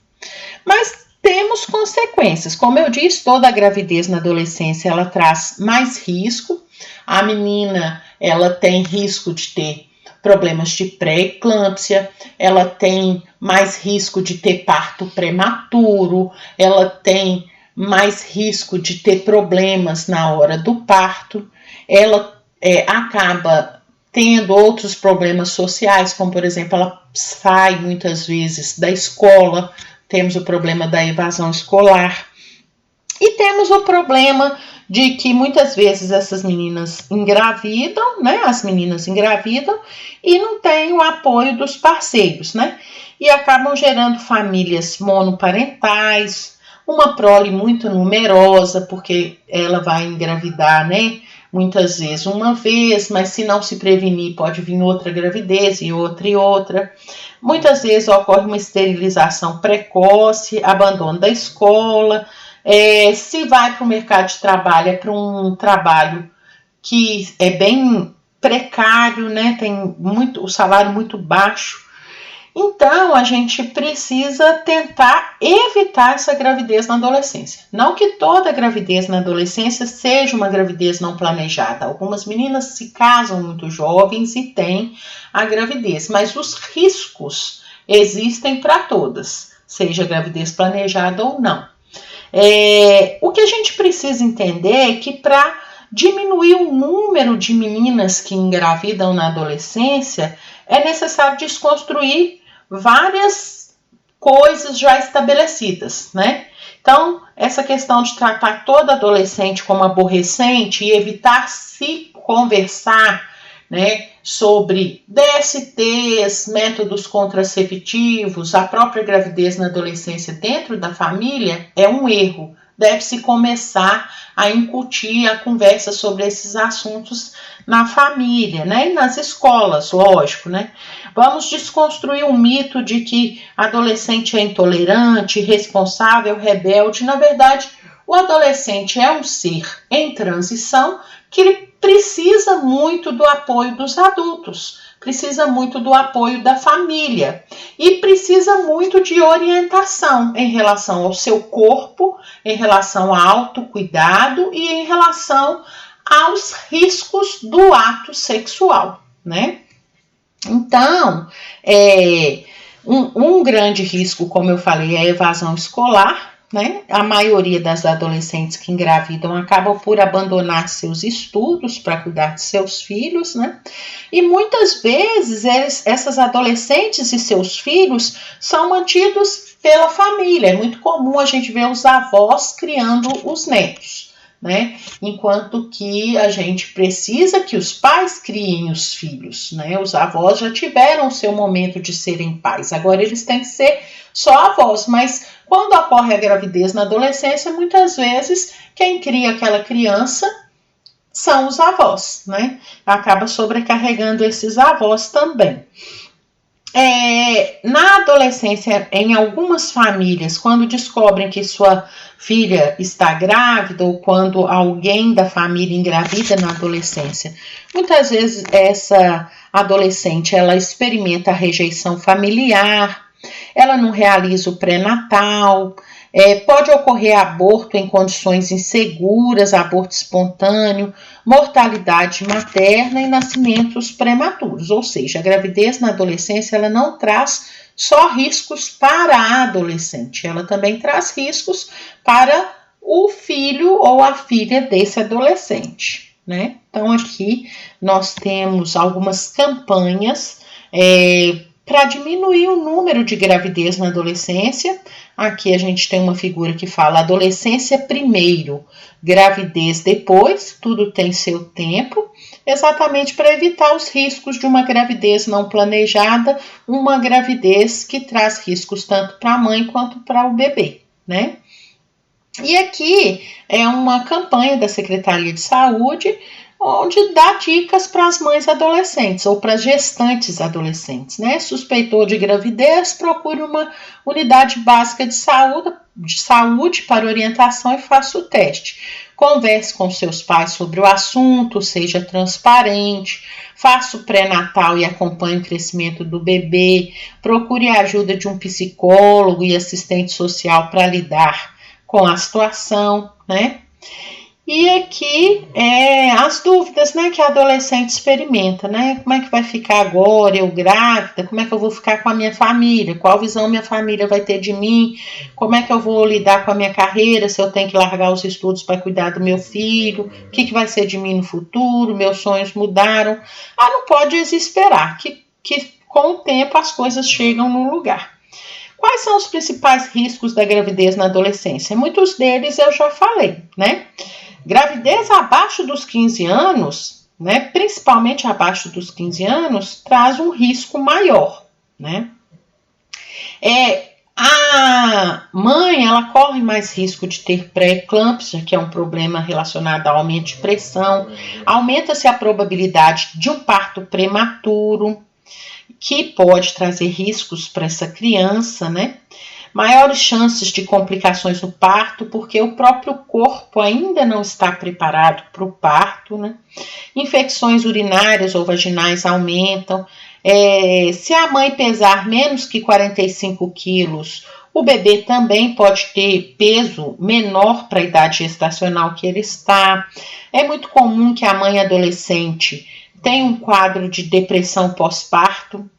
Mas temos consequências. Como eu disse, toda a gravidez na adolescência, ela traz mais risco. A menina, ela tem risco de ter problemas de pré-eclâmpsia, ela tem mais risco de ter parto prematuro, ela tem mais risco de ter problemas na hora do parto, ela acaba tendo outros problemas sociais, como por exemplo, ela sai muitas vezes da escola, temos o problema da evasão escolar e temos o problema de que muitas vezes essas meninas engravidam, né? As meninas engravidam e não têm o apoio dos parceiros, né? E acabam gerando famílias monoparentais, uma prole muito numerosa, porque ela vai engravidar, né? Muitas vezes uma vez, mas se não se prevenir, pode vir outra gravidez e outra e outra. Muitas vezes ocorre uma esterilização precoce, abandono da escola. Se vai para o mercado de trabalho, é para um trabalho que é bem precário, né? Tem o salário muito baixo. Então, a gente precisa tentar evitar essa gravidez na adolescência. Não que toda gravidez na adolescência seja uma gravidez não planejada. Algumas meninas se casam muito jovens e têm a gravidez, mas os riscos existem para todas, seja gravidez planejada ou não. O que a gente precisa entender é que para diminuir o número de meninas que engravidam na adolescência, é necessário desconstruir várias coisas já estabelecidas, né? Então, essa questão de tratar toda adolescente como aborrecente e evitar se conversar, né, sobre DSTs, métodos contraceptivos, a própria gravidez na adolescência dentro da família é um erro. Deve-se começar a incutir a conversa sobre esses assuntos na família, né? E nas escolas, lógico, né? Vamos desconstruir o mito de que adolescente é intolerante, irresponsável, rebelde. Na verdade, o adolescente é um ser em transição que precisa muito do apoio dos adultos, precisa muito do apoio da família e precisa muito de orientação em relação ao seu corpo, em relação ao autocuidado e em relação aos riscos do ato sexual, né? Então, um grande risco, como eu falei, é a evasão escolar, né? A maioria das adolescentes que engravidam acabam por abandonar seus estudos para cuidar de seus filhos, né? E muitas vezes essas adolescentes e seus filhos são mantidos pela família. É muito comum a gente ver os avós criando os netos, né? Enquanto que a gente precisa que os pais criem os filhos, né? Os avós já tiveram o seu momento de serem pais, agora eles têm que ser só avós, mas quando ocorre a gravidez na adolescência, muitas vezes quem cria aquela criança são os avós, né? Acaba sobrecarregando esses avós também. Na adolescência, em algumas famílias, quando descobrem que sua filha está grávida ou quando alguém da família engravida na adolescência, muitas vezes essa adolescente ela experimenta a rejeição familiar, ela não realiza o pré-natal, pode ocorrer aborto em condições inseguras, aborto espontâneo, mortalidade materna e nascimentos prematuros. Ou seja, a gravidez na adolescência ela não traz só riscos para a adolescente, ela também traz riscos para o filho ou a filha desse adolescente, né? Então aqui nós temos algumas campanhas para diminuir o número de gravidez na adolescência. Aqui a gente tem uma figura que fala adolescência primeiro, gravidez depois, tudo tem seu tempo, exatamente para evitar os riscos de uma gravidez não planejada, uma gravidez que traz riscos tanto para a mãe quanto para o bebê, né? E aqui é uma campanha da Secretaria de Saúde, onde dá dicas para as mães adolescentes ou para as gestantes adolescentes, né? Suspeitou de gravidez, procure uma unidade básica de saúde para orientação e faça o teste. Converse com seus pais sobre o assunto, seja transparente, faça o pré-natal e acompanhe o crescimento do bebê, procure a ajuda de um psicólogo e assistente social para lidar com a situação, né? E aqui as dúvidas, né, que a adolescente experimenta, né? Como é que vai ficar agora, eu grávida? Como é que eu vou ficar com a minha família? Qual visão minha família vai ter de mim? Como é que eu vou lidar com a minha carreira, se eu tenho que largar os estudos para cuidar do meu filho? O que vai ser de mim no futuro? Meus sonhos mudaram. Não pode desesperar, que com o tempo as coisas chegam no lugar. Quais são os principais riscos da gravidez na adolescência? Muitos deles eu já falei, né? Gravidez abaixo dos 15 anos, né, principalmente abaixo dos 15 anos, traz um risco maior, né? A mãe, ela corre mais risco de ter pré-eclâmpsia, que é um problema relacionado ao aumento de pressão. Aumenta-se a probabilidade de um parto prematuro, que pode trazer riscos para essa criança, né? Maiores chances de complicações no parto, porque o próprio corpo ainda não está preparado para o parto, né? Infecções urinárias ou vaginais aumentam. Se a mãe pesar menos que 45 quilos, o bebê também pode ter peso menor para a idade gestacional que ele está. É muito comum que a mãe adolescente tenha um quadro de depressão pós-parto,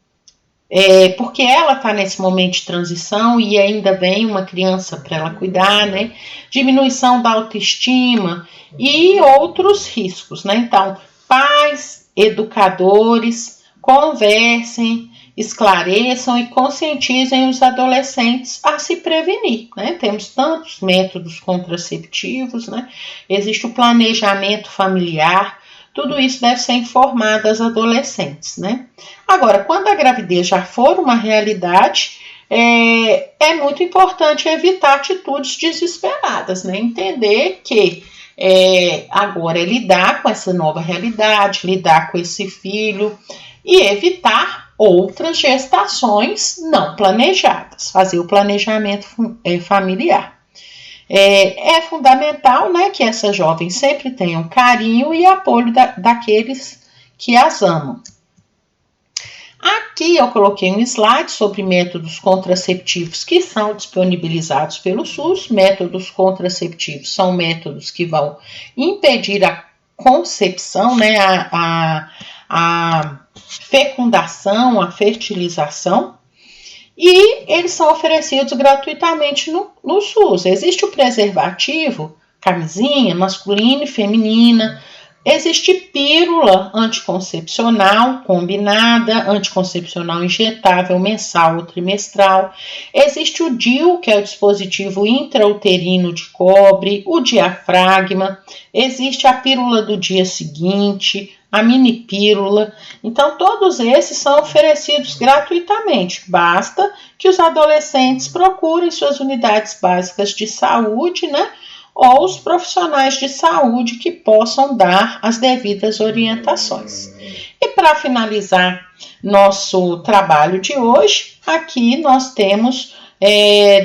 porque ela está nesse momento de transição e ainda vem uma criança para ela cuidar, né? Diminuição da autoestima e outros riscos, né? Então, pais, educadores, conversem, esclareçam e conscientizem os adolescentes a se prevenir, né? Temos tantos métodos contraceptivos, né? Existe o planejamento familiar. Tudo isso deve ser informado às adolescentes, né? Agora, quando a gravidez já for uma realidade, é muito importante evitar atitudes desesperadas, né? Entender que agora é lidar com essa nova realidade, lidar com esse filho e evitar outras gestações não planejadas, fazer o planejamento familiar. É fundamental, né, que essas jovens sempre tenham carinho e apoio daqueles que as amam. Aqui eu coloquei um slide sobre métodos contraceptivos que são disponibilizados pelo SUS. Métodos contraceptivos são métodos que vão impedir a concepção, né, a fecundação, a fertilização. E eles são oferecidos gratuitamente no SUS. Existe o preservativo, camisinha masculina e feminina. Existe pílula anticoncepcional combinada, anticoncepcional injetável mensal ou trimestral. Existe o DIU, que é o dispositivo intrauterino de cobre, o diafragma. Existe a pílula do dia seguinte, a mini pílula. Então, todos esses são oferecidos gratuitamente. Basta que os adolescentes procurem suas unidades básicas de saúde, né? ou os profissionais de saúde que possam dar as devidas orientações. E para finalizar nosso trabalho de hoje, aqui nós temos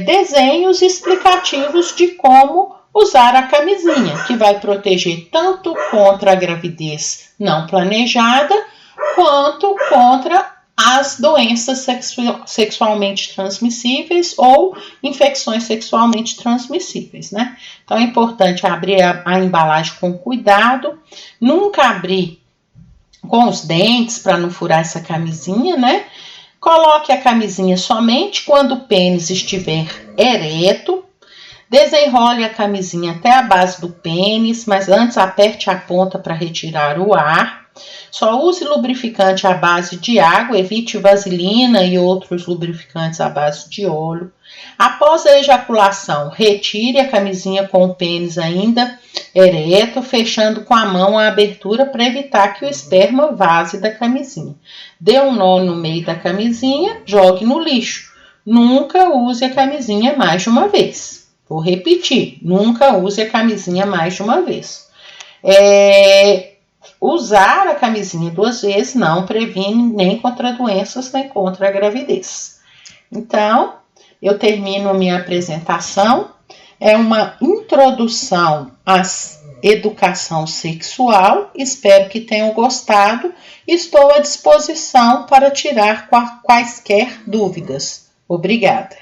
desenhos explicativos de como usar a camisinha, que vai proteger tanto contra a gravidez não planejada, quanto contra as doenças sexualmente transmissíveis ou infecções sexualmente transmissíveis, né? Então é importante abrir a embalagem com cuidado, nunca abrir com os dentes para não furar essa camisinha, né? Coloque a camisinha somente quando o pênis estiver ereto. Desenrole a camisinha até a base do pênis, mas antes aperte a ponta para retirar o ar. Só use lubrificante à base de água, evite vaselina e outros lubrificantes à base de óleo. Após a ejaculação, retire a camisinha com o pênis ainda ereto, fechando com a mão a abertura para evitar que o esperma vaze da camisinha. Dê um nó no meio da camisinha, jogue no lixo. Nunca use a camisinha mais de uma vez. Vou repetir, nunca use a camisinha mais de uma vez. Usar a camisinha 2 vezes não previne nem contra doenças, nem contra a gravidez. Então, eu termino a minha apresentação. É uma introdução à educação sexual. Espero que tenham gostado. Estou à disposição para tirar quaisquer dúvidas. Obrigada.